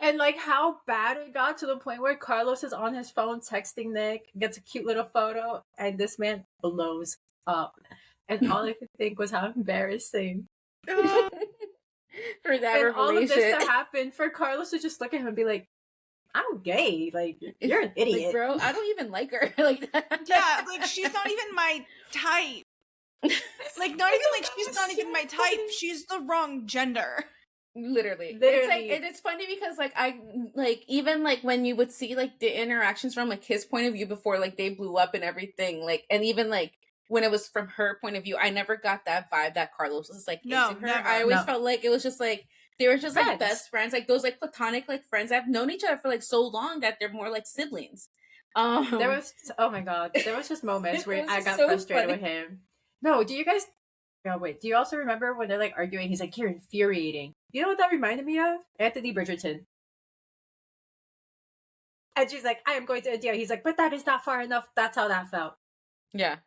[SPEAKER 3] And, like, how bad it got to the point where Carlos is on his phone texting Nick, gets a cute little photo, and this man blows up. And all I could think was how embarrassing.
[SPEAKER 2] For that
[SPEAKER 3] and
[SPEAKER 2] revelation.
[SPEAKER 3] All of this to happen, for Carlos to just look at him and be like, I'm gay. Like, you're an idiot.
[SPEAKER 2] Like, bro, I don't even like her. Like that.
[SPEAKER 1] Yeah, like, she's not even my type. Like, not even, like, she's not even my type. She's the wrong gender.
[SPEAKER 2] Literally. It's like, and it's funny because, like, I, like, even, like, when you would see, like, the interactions from, like, his point of view before, like, they blew up and everything, like, and even, like, when it was from her point of view, I never got that vibe that Carlos was, like, into her.
[SPEAKER 1] Never.
[SPEAKER 2] I always felt like it was just, like, they were just, like, best friends, like, those, like, platonic, like, friends that have known each other for, like, so long that they're more like siblings.
[SPEAKER 3] There was, oh my god, there was just moments where I got so frustrated with him. No, do you guys, oh wait, do you also remember when they're, like, arguing, he's like, you're infuriating. You know what that reminded me of? Anthony Bridgerton. And she's like, I am going to India. He's like, but that is not far enough. That's how that felt.
[SPEAKER 2] Yeah.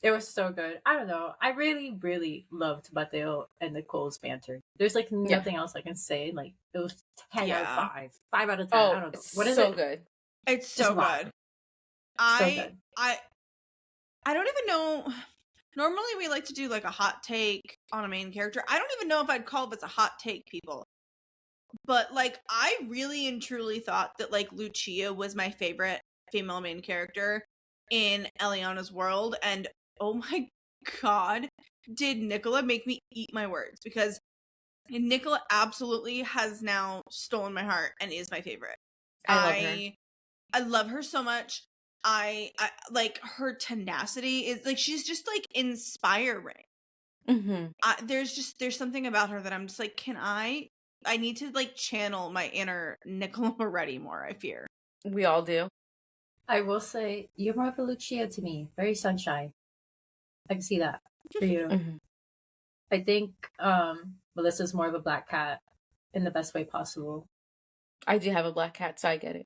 [SPEAKER 3] It was so good. I don't know. I really, really loved Matteo and Nicole's banter. There's, like, nothing else I can say. Like, it was 10 out of 5. 5 out of 10. I don't know. What is
[SPEAKER 2] so
[SPEAKER 3] it?
[SPEAKER 2] Good.
[SPEAKER 1] It's so good. I don't even know. Normally we like to do, like, a hot take on a main character. I don't even know if I'd call this a hot take, people. But, like, I really and truly thought that, like, Lucia was my favorite female main character in Elliana's world, and oh my god, did Nicola make me eat my words, because Nicola absolutely has now stolen my heart and is my favorite. I love her so much. I like her tenacity is like she's just like inspiring. There's something about her that I'm just like, I need to like channel my inner Nicola Moretti more, I fear.
[SPEAKER 2] We all do.
[SPEAKER 3] I will say you're more of a Lucia to me. Very sunshine. I can see that for you. I think Melissa's more of a black cat in the best way possible.
[SPEAKER 2] I do have a black cat, so I get it.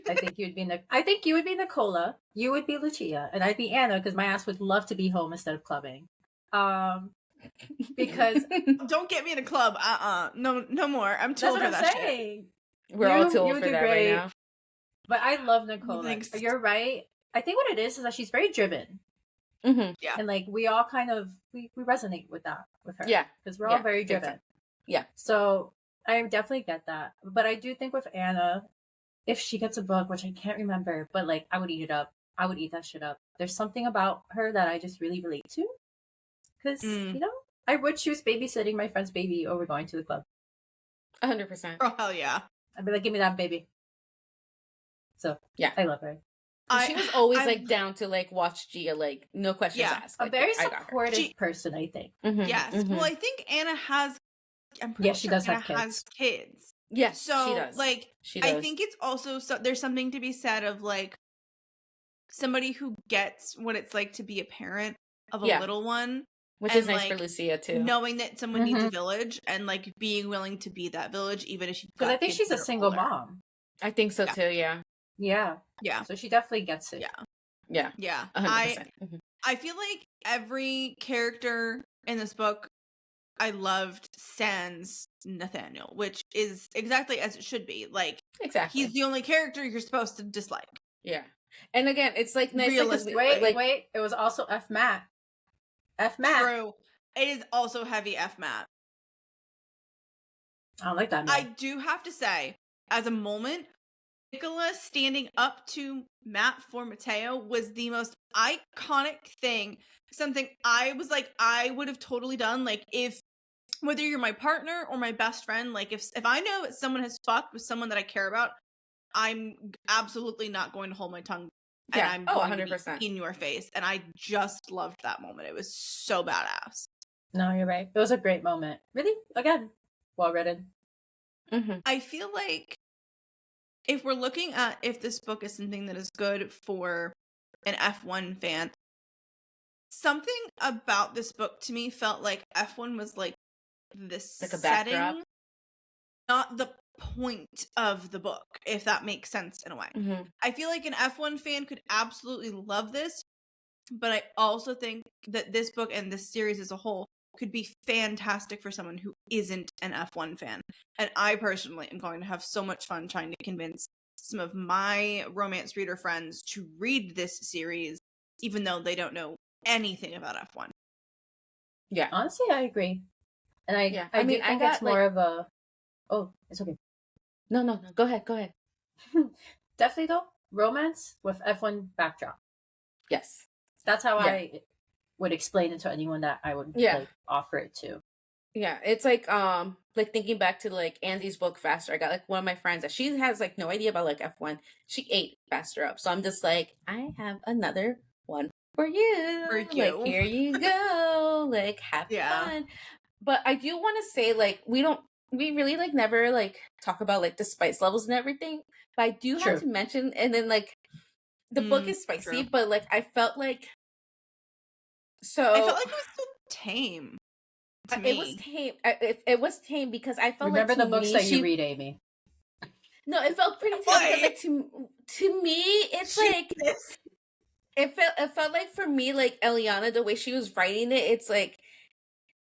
[SPEAKER 3] I think you would be Nicola. You would be Lucia, and I'd be Anna because my ass would love to be home instead of clubbing. Because
[SPEAKER 1] don't get me in a club. No more. I'm too old for that shit.
[SPEAKER 2] We're all too old for that right now.
[SPEAKER 3] But I love Nicola. Thanks. You're right. I think what it is that she's very driven.
[SPEAKER 1] Yeah.
[SPEAKER 3] And like we all kind of we resonate with that with her.
[SPEAKER 2] Yeah.
[SPEAKER 3] Because we're all very driven.
[SPEAKER 2] Yeah.
[SPEAKER 3] So I definitely get that. But I do think with Anna, if she gets a book, which I can't remember, but like I would eat it up. I would eat that shit up. There's something about her that I just really relate to. Because, you know, I would choose babysitting my friend's baby over going to the club.
[SPEAKER 2] 100%.
[SPEAKER 1] Oh, hell yeah.
[SPEAKER 3] I'd be like, give me that baby. So,
[SPEAKER 2] yeah.
[SPEAKER 3] I love her.
[SPEAKER 2] She was always like down to like watch Gia, like no questions asked. Like,
[SPEAKER 3] a very supportive person, I think.
[SPEAKER 1] Yes. Well, I think Anna has.
[SPEAKER 3] She does have kids.
[SPEAKER 1] Has kids.
[SPEAKER 2] Yes,
[SPEAKER 1] so
[SPEAKER 2] she does.
[SPEAKER 1] Like, she does. I think it's also there's something to be said of like somebody who gets what it's like to be a parent of a little one.
[SPEAKER 2] Which is nice for Lucia too.
[SPEAKER 1] Knowing that someone needs a village and like being willing to be that village, even if she's.
[SPEAKER 3] Because I think she's a single mom.
[SPEAKER 2] I think so too. Yeah.
[SPEAKER 3] Yeah.
[SPEAKER 1] Yeah.
[SPEAKER 3] So she definitely gets it.
[SPEAKER 1] Yeah. Yeah. 100%. I feel like every character in this book I loved sans Nathaniel, which is exactly as it should be. Like,
[SPEAKER 2] exactly.
[SPEAKER 1] He's the only character you're supposed to dislike.
[SPEAKER 2] Yeah. And again, it's like nice.
[SPEAKER 3] Wait. It was also F Matt. F Matt.
[SPEAKER 1] True. It is also heavy F Matt.
[SPEAKER 3] I don't like that man.
[SPEAKER 1] I do have to say, as a moment, Nicola standing up to Matt for Matteo was the most iconic thing. Something I was like, I would have totally done. Like, if whether you're my partner or my best friend, like if I know that someone has fucked with someone that I care about, I'm absolutely not going to hold my tongue.
[SPEAKER 2] Yeah.
[SPEAKER 1] And I'm going 100%. To be in your face. And I just loved that moment. It was so badass.
[SPEAKER 3] No, you're right. It was a great moment. Really? Again, well written.
[SPEAKER 1] I feel like if we're looking at if this book is something that is good for an F1 fan, something about this book to me felt like F1 was like this like setting, backdrop. Not the point of the book, if that makes sense in a way. I feel like an F1 fan could absolutely love this, but I also think that this book and this series as a whole could be fantastic for someone who isn't an F1 fan. And I personally am going to have so much fun trying to convince some of my romance reader friends to read this series, even though they don't know anything about F1.
[SPEAKER 3] Yeah. Honestly, I agree. And I think it's more of a... Oh, it's okay.
[SPEAKER 2] No. Go ahead.
[SPEAKER 3] Definitely, though, romance with F1 backdrop.
[SPEAKER 2] Yes.
[SPEAKER 3] That's how I would explain it to anyone that I would like, offer it to.
[SPEAKER 2] Yeah, it's like thinking back to like Andy's book Faster. I got like one of my friends that she has like no idea about like F1. She ate Faster Up. So I'm just like, I have another one for you. Like, here you go. Like, have fun. But I do want to say, like, we really like never like talk about like the spice levels and everything. But I do have to mention, and then like the book is spicy, but like I felt like
[SPEAKER 1] I felt like it was so tame.
[SPEAKER 2] It was tame. It was tame because I felt
[SPEAKER 3] Remember the books that you read, Amy.
[SPEAKER 2] No, it felt pretty tame because like to me, it's like it felt like for me, like Elliana, the way she was writing it, it's like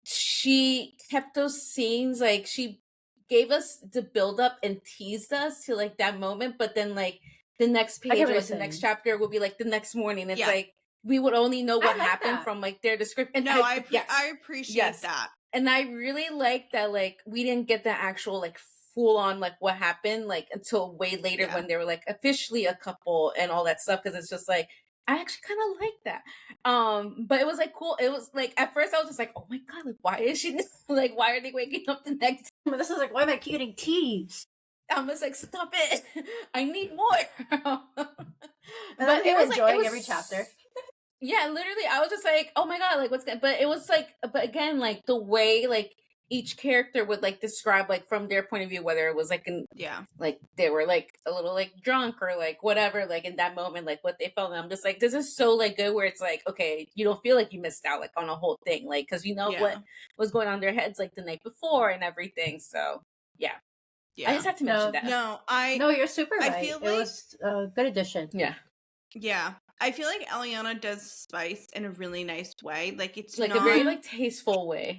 [SPEAKER 2] she kept those scenes, like she gave us the build up and teased us to like that moment, but then like the next page or the next chapter will be like the next morning. It's like we would only know what happened from like their description.
[SPEAKER 1] No, I appreciate that.
[SPEAKER 2] And I really like that like we didn't get the actual like full on like what happened like until way later when they were like officially a couple and all that stuff, because it's just like I actually kind of like that. But it was like cool. It was like at first I was just like, oh my god, like why is she like why are they waking up the next
[SPEAKER 3] day? This is like, why am I eating teas?
[SPEAKER 2] I'm just like, stop it. I need more.
[SPEAKER 3] But it was enjoying every chapter.
[SPEAKER 2] Yeah, literally, I was just like, oh my god, like what's good? But it was like, but again, like the way like each character would like describe like from their point of view, whether it was like like they were like a little like drunk or like whatever, like in that moment, like what they felt. And I'm just like, this is so like good, where it's like, okay, you don't feel like you missed out like on a whole thing, like because you know what was going on in their heads like the night before and everything. So yeah. I just had to mention that.
[SPEAKER 3] No, you're super right. I feel like it was a good addition.
[SPEAKER 1] Yeah. I feel like Elliana does spice in a really nice way. Like it's
[SPEAKER 2] like a very like tasteful way.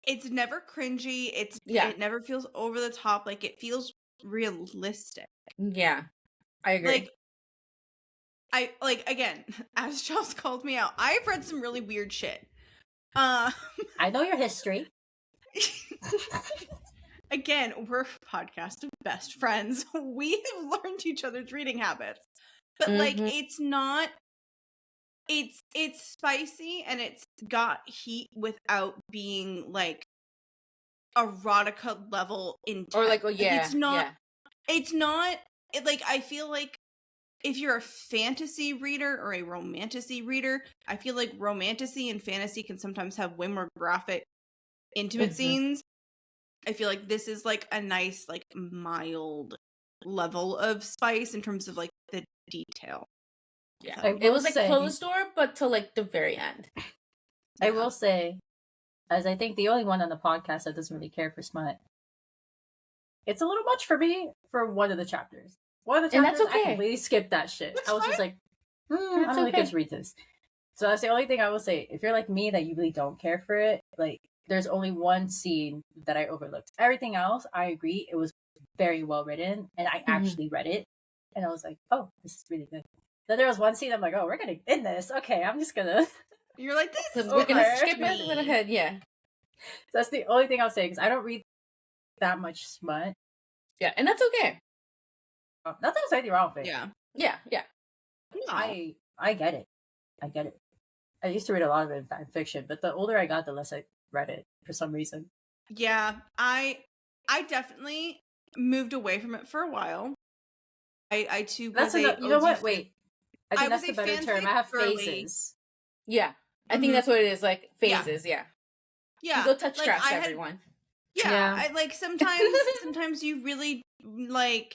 [SPEAKER 1] It's never cringy. It never feels over the top. Like it feels realistic.
[SPEAKER 2] Yeah. I agree.
[SPEAKER 1] Again, as Charles called me out, I've read some really weird shit.
[SPEAKER 3] I know your history.
[SPEAKER 1] Again, we're a podcast of best friends. We have learned each other's reading habits. But like it's not it's spicy and it's got heat without being like erotica level intense.
[SPEAKER 2] Or like
[SPEAKER 1] it's not like I feel like if you're a fantasy reader or a romantasy reader, I feel like romantasy and fantasy can sometimes have way more graphic, intimate scenes. I feel like this is like a nice, like mild level of spice in terms of like the detail.
[SPEAKER 2] Yeah, it was like closed door, but to like the very end.
[SPEAKER 3] I will say, as I think the only one on the podcast that doesn't really care for smut, it's a little much for me for one of the chapters. One of the chapters, I completely skipped that shit. I was just like, I don't really care to read this. So that's the only thing I will say. If you're like me, that you really don't care for it, like, there's only one scene that I overlooked. Everything else, I agree, it was very well written, and I actually read it, and I was like, oh, this is really good. Then there was one scene I'm like, oh, we're gonna end this. Okay, I'm just gonna.
[SPEAKER 1] You're like, this is
[SPEAKER 2] we're gonna skip it. Went ahead, yeah.
[SPEAKER 3] So that's the only thing I'll say, because I don't read that much smut.
[SPEAKER 2] Yeah, and that's okay.
[SPEAKER 3] Not that there's anything wrong with it.
[SPEAKER 2] Yeah.
[SPEAKER 1] No.
[SPEAKER 3] I get it. I used to read a lot of it in fan fiction, but the older I got, the less I read it for some reason.
[SPEAKER 1] Yeah, I definitely moved away from it for a while. I too.
[SPEAKER 3] That's you know what? Wait, I think that's the better term. I have phases.
[SPEAKER 2] Yeah, I think that's what it is. Like phases. Yeah. You go touch grass, everyone.
[SPEAKER 1] Yeah, I like sometimes you really like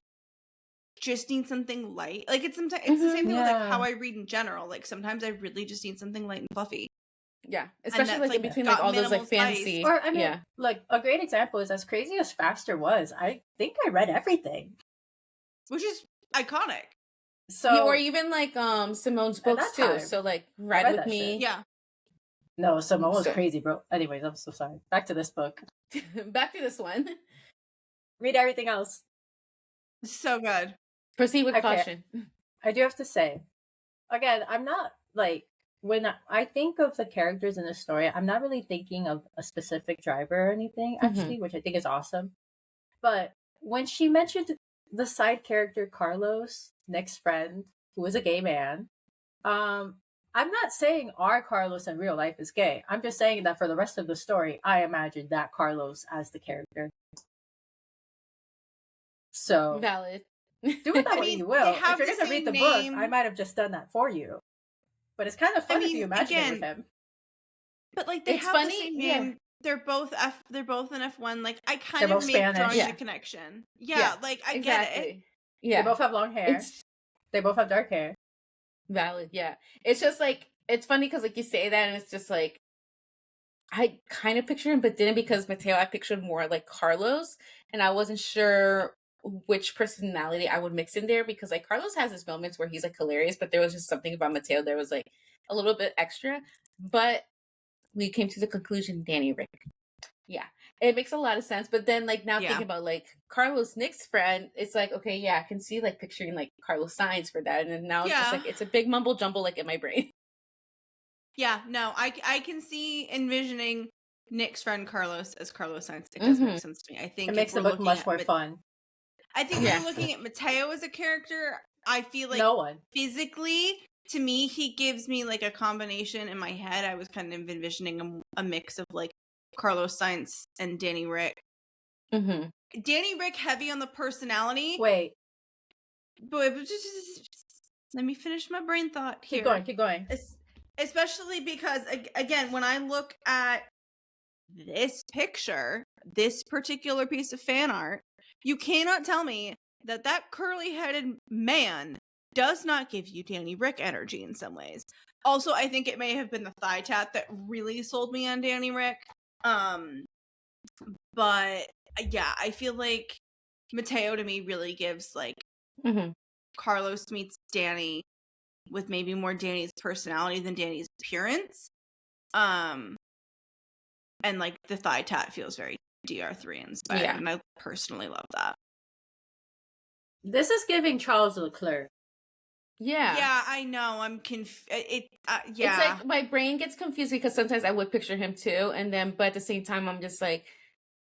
[SPEAKER 1] just need something light. Like it's the same thing with like how I read in general. Like sometimes I really just need something light and fluffy.
[SPEAKER 2] Yeah, especially like in between like all those like fantasy.
[SPEAKER 3] Or I mean, like a great example is as crazy as Faster was. I think I read everything,
[SPEAKER 1] which is iconic.
[SPEAKER 2] So or even like Simone's books too. So like Ride With Me.
[SPEAKER 1] Shit. Yeah.
[SPEAKER 3] No, Simone was crazy, bro. Anyways, I'm so sorry. Back to this book.
[SPEAKER 2] Back to this one.
[SPEAKER 3] Read everything else.
[SPEAKER 1] So good.
[SPEAKER 2] Proceed with caution.
[SPEAKER 3] I do have to say, again, I'm not like, when I think of the characters in the story, I'm not really thinking of a specific driver or anything, actually, which I think is awesome. But when she mentioned the side character Carlos, Nick's friend, who is a gay man, I'm not saying our Carlos in real life is gay. I'm just saying that for the rest of the story, I imagined that Carlos as the character. So
[SPEAKER 2] valid.
[SPEAKER 3] Do it that way you will. If you're going to read the book, I might have just done that for you. But it's kind of fun if you imagine it with him.
[SPEAKER 1] But like they have the same name. They're both an F1. Like I kind of made drawing the connection. Yeah, like I get it.
[SPEAKER 3] Yeah. They both have long hair. They both have dark hair.
[SPEAKER 2] Valid, yeah. It's just like, it's funny because like you say that and it's just like, I kind of pictured him, but didn't, because Matteo, I pictured more like Carlos, and I wasn't sure which personality I would mix in there, because like Carlos has his moments where he's like hilarious, but there was just something about Matteo that was like a little bit extra. But we came to the conclusion, Danny Rick. Yeah, it makes a lot of sense. But then like now thinking about like Carlos, Nick's friend, it's like, okay, yeah, I can see like picturing like Carlos Sainz for that, and then now it's just like it's a big mumble jumble like in my brain.
[SPEAKER 1] Yeah, no, I can see envisioning Nick's friend Carlos as Carlos Sainz. It does make sense to me. I think
[SPEAKER 3] it makes the book much more fun.
[SPEAKER 1] I think if we're looking at Matteo as a character, I feel like physically, to me, he gives me like a combination in my head. I was kind of envisioning a mix of like Carlos Sainz and Danny Rick. Danny Rick heavy on the personality.
[SPEAKER 3] Wait.
[SPEAKER 1] But let me finish my brain thought here.
[SPEAKER 3] Keep going.
[SPEAKER 1] Especially because, again, when I look at this picture, this particular piece of fan art, you cannot tell me that curly-headed man does not give you Danny Rick energy in some ways. Also, I think it may have been the thigh tat that really sold me on Danny Rick. But yeah, I feel like Matteo to me really gives like Carlos meets Danny with maybe more Danny's personality than Danny's appearance. And like the thigh tat feels very DR3 inspired, and I personally love that.
[SPEAKER 3] This is giving Charles Leclerc.
[SPEAKER 2] Yeah,
[SPEAKER 1] I know. I'm confused.
[SPEAKER 2] It's like my brain gets confused because sometimes I would picture him too, but at the same time, I'm just like,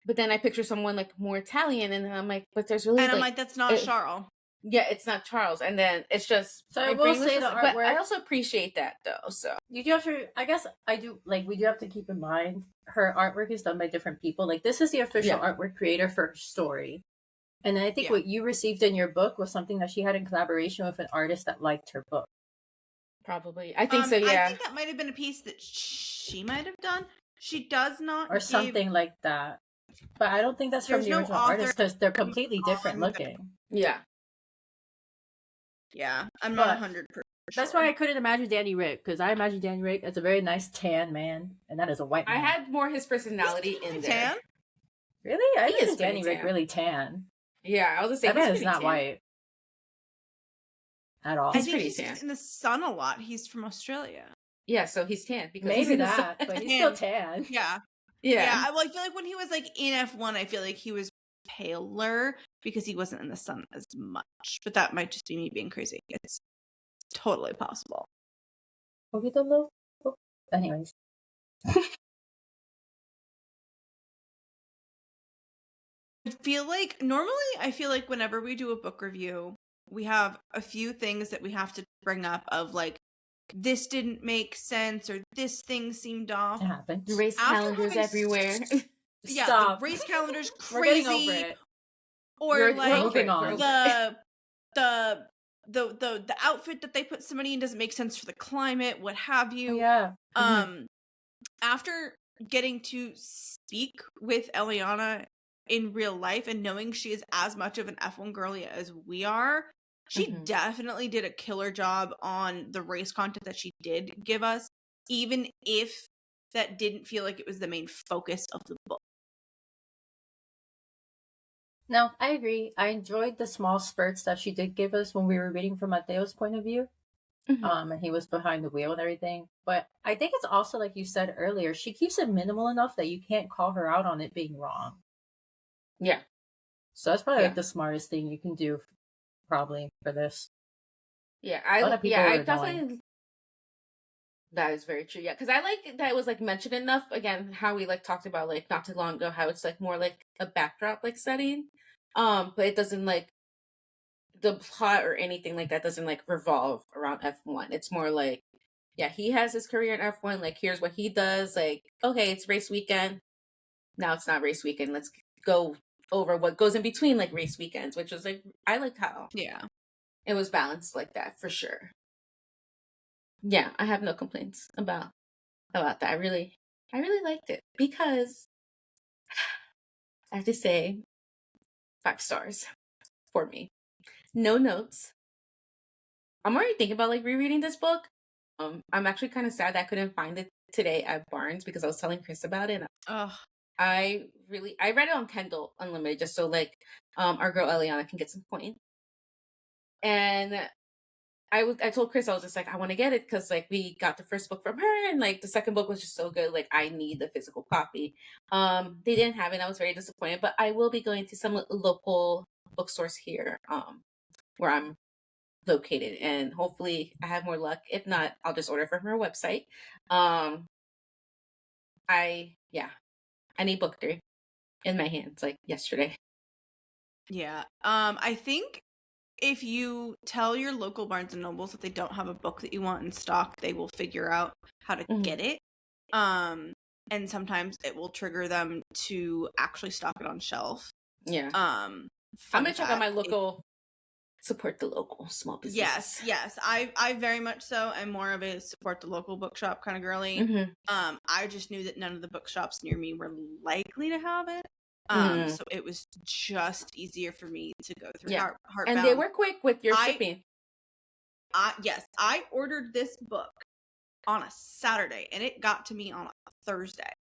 [SPEAKER 2] but then I picture someone like more Italian, and then I'm like, but there's really,
[SPEAKER 1] and I'm like, that's not Charles.
[SPEAKER 2] Yeah, it's not Charles, and then it's just.
[SPEAKER 3] So I will say the artwork.
[SPEAKER 2] But I also appreciate that though. So
[SPEAKER 3] you do have to. I guess I do. Like we do have to keep in mind her artwork is done by different people. Like this is the official artwork creator for her story. And I think what you received in your book was something that she had in collaboration with an artist that liked her book.
[SPEAKER 2] Probably. I think so, yeah.
[SPEAKER 1] I think that might have been a piece that she might have done. She does not
[SPEAKER 3] Or something like that. But I don't think that's from the original artist because they're completely different looking.
[SPEAKER 2] Yeah.
[SPEAKER 1] Yeah, I'm not 100% sure.
[SPEAKER 3] That's why I couldn't imagine Danny Rick, because I imagine Danny Rick as a very nice tan man, and that is a white man.
[SPEAKER 2] I had more his personality in there.
[SPEAKER 1] Tan?
[SPEAKER 3] Really? I think Danny Rick really tan.
[SPEAKER 2] Yeah, I was just saying
[SPEAKER 3] that man is not white at all.
[SPEAKER 1] He's pretty tan. He's in the sun a lot. He's from Australia.
[SPEAKER 2] Yeah, so he's tan because
[SPEAKER 3] maybe
[SPEAKER 2] he's
[SPEAKER 3] that, but he's still tan.
[SPEAKER 1] Yeah. Well, I feel like when he was like in F1, I feel like he was paler because he wasn't in the sun as much. But that might just be me being crazy. It's totally possible.
[SPEAKER 3] Anyways.
[SPEAKER 1] I feel like whenever we do a book review, we have a few things that we have to bring up of like, this didn't make sense or this thing seemed off.
[SPEAKER 3] It happens.
[SPEAKER 2] Race calendars everywhere.
[SPEAKER 1] Stop. The race calendars crazy.
[SPEAKER 3] We're getting over it.
[SPEAKER 1] Or
[SPEAKER 3] we're
[SPEAKER 1] like
[SPEAKER 3] moving on.
[SPEAKER 1] the outfit that they put somebody in doesn't make sense for the climate, what have you.
[SPEAKER 3] Yeah.
[SPEAKER 1] After getting to speak with Elliana in real life and knowing she is as much of an F1 girly as we are, she definitely did a killer job on the race content that she did give us, even if that didn't feel like it was the main focus of the book.
[SPEAKER 3] No, I agree. I enjoyed the small spurts that she did give us when we were reading from Matteo's point of view. And he was behind the wheel and everything. But I think it's also, like you said earlier, she keeps it minimal enough that you can't call her out on it being wrong.
[SPEAKER 2] Yeah.
[SPEAKER 3] So that's probably like the smartest thing you can do, probably, for this.
[SPEAKER 2] Yeah, I definitely. That is very true. Yeah, because I like that it was like mentioned enough. Again, how we like talked about like not too long ago, how it's like more like a backdrop like setting, but it doesn't like the plot or anything like that doesn't like revolve around F1. It's more like, yeah, he has his career in F1. Like, here's what he does. Like, okay, it's race weekend. Now it's not race weekend. Let's go over what goes in between like race weekends, which was like, I liked how it was balanced like that for sure. Yeah, I have no complaints about that. I really liked it because I have to say 5 stars for me. No notes. I'm already thinking about like rereading this book. I'm actually kind of sad that I couldn't find it today at Barnes because I was telling Chris about it. I read it on Kindle Unlimited just so like our girl Elliana can get some points. And I told Chris, I was just like, I want to get it because like we got the first book from her and like the second book was just so good. Like I need the physical copy. They didn't have it. I was very disappointed, but I will be going to some local bookstores here where I'm located and hopefully I have more luck. If not, I'll just order from her website. I need book 3 in my hands like yesterday.
[SPEAKER 1] Yeah. I think if you tell your local Barnes and Nobles that they don't have a book that you want in stock, they will figure out how to get it. And sometimes it will trigger them to actually stock it on shelf.
[SPEAKER 2] Yeah. I'm gonna check out my local Support the local small businesses.
[SPEAKER 1] Yes. I very much so am more of a support the local bookshop kind of girly.
[SPEAKER 2] Mm-hmm.
[SPEAKER 1] I just knew that none of the bookshops near me were likely to have it. So it was just easier for me to go through Heartbound.
[SPEAKER 2] And they were quick with your shipping.
[SPEAKER 1] Yes, I ordered this book on a Saturday and it got to me on a Thursday.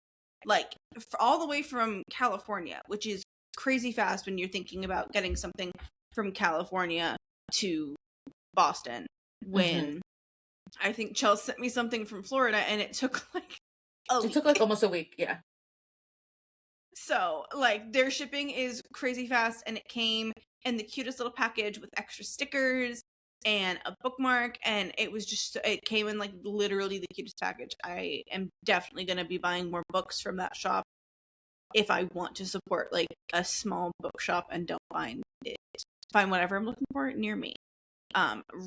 [SPEAKER 1] Like all the way from California, which is crazy fast when you're thinking about getting something from California to Boston. When I think Chelsea sent me something from Florida and it took like
[SPEAKER 2] almost a week. Yeah.
[SPEAKER 1] So like their shipping is crazy fast, and it came in the cutest little package with extra stickers and a bookmark, and it came in like literally the cutest package. I am definitely going to be buying more books from that shop if I want to support like a small bookshop and don't find whatever I'm looking for near me.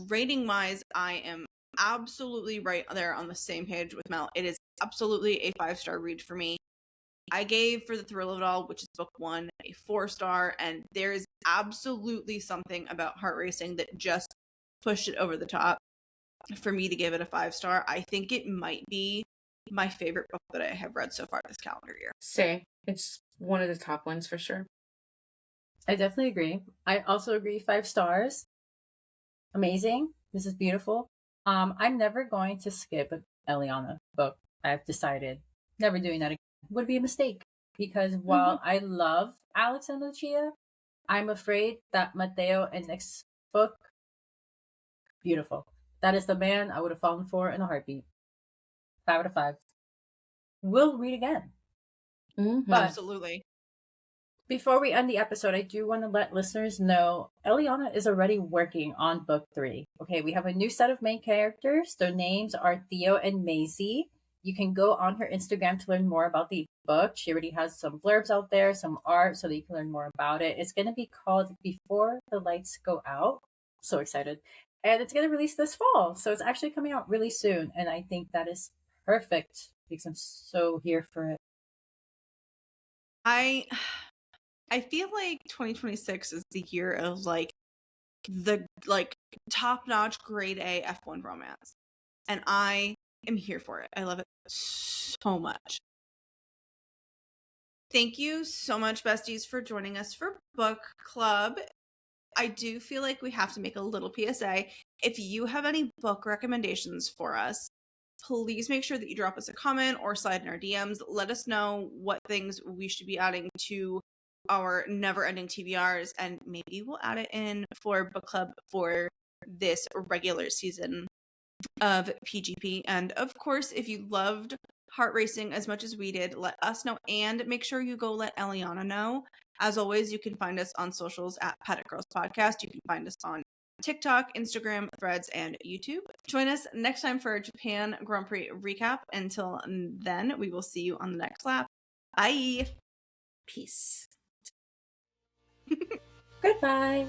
[SPEAKER 1] Rating wise, I am absolutely right there on the same page with Mel. It is absolutely a 5-star read for me. I gave For the Thrill of It All, which is book 1, a 4-star, and there is absolutely something about Heart Racing that just pushed it over the top for me to give it a 5-star. I think it might be my favorite book that I have read so far this calendar year.
[SPEAKER 2] Same. It's one of the top ones for sure.
[SPEAKER 3] I definitely agree. I also agree 5 stars. Amazing. This is beautiful. I'm never going to skip an Elliana book. I've decided never doing that again. Would be a mistake, because while I love Alex and Lucia, I'm afraid that Matteo and Nick's book, beautiful. That is the man I would have fallen for in a heartbeat. 5 out of 5. We'll read again.
[SPEAKER 1] But absolutely.
[SPEAKER 3] Before we end the episode, I do want to let listeners know Elliana is already working on book 3. Okay, we have a new set of main characters. Their names are Theo and Maisie. You can go on her Instagram to learn more about the book. She already has some blurbs out there, some art, so that you can learn more about it. It's going to be called Before the Lights Go Out. So excited. And it's going to release this fall. So it's actually coming out really soon. And I think that is perfect because I'm so here for it.
[SPEAKER 1] I feel like 2026 is the year of like the top-notch grade A F1 romance. And I am here for it. I love it so much. Thank you so much, besties, for joining us for book club. I do feel like we have to make a little PSA. If you have any book recommendations for us, please make sure that you drop us a comment or slide in our DMs. Let us know what things we should be adding to our never-ending TBRs, and maybe we'll add it in for book club for this regular season of PGP. And of course, if you loved Heart Racing as much as we did, let us know, and make sure you go let Elliana know. As always, you can find us on socials at Paddock Girls Podcast. You can find us on TikTok, Instagram, Threads, and YouTube. Join us next time for a Japan Grand Prix recap. Until then, we will see you on the next lap. Bye.
[SPEAKER 2] Peace.
[SPEAKER 3] Goodbye.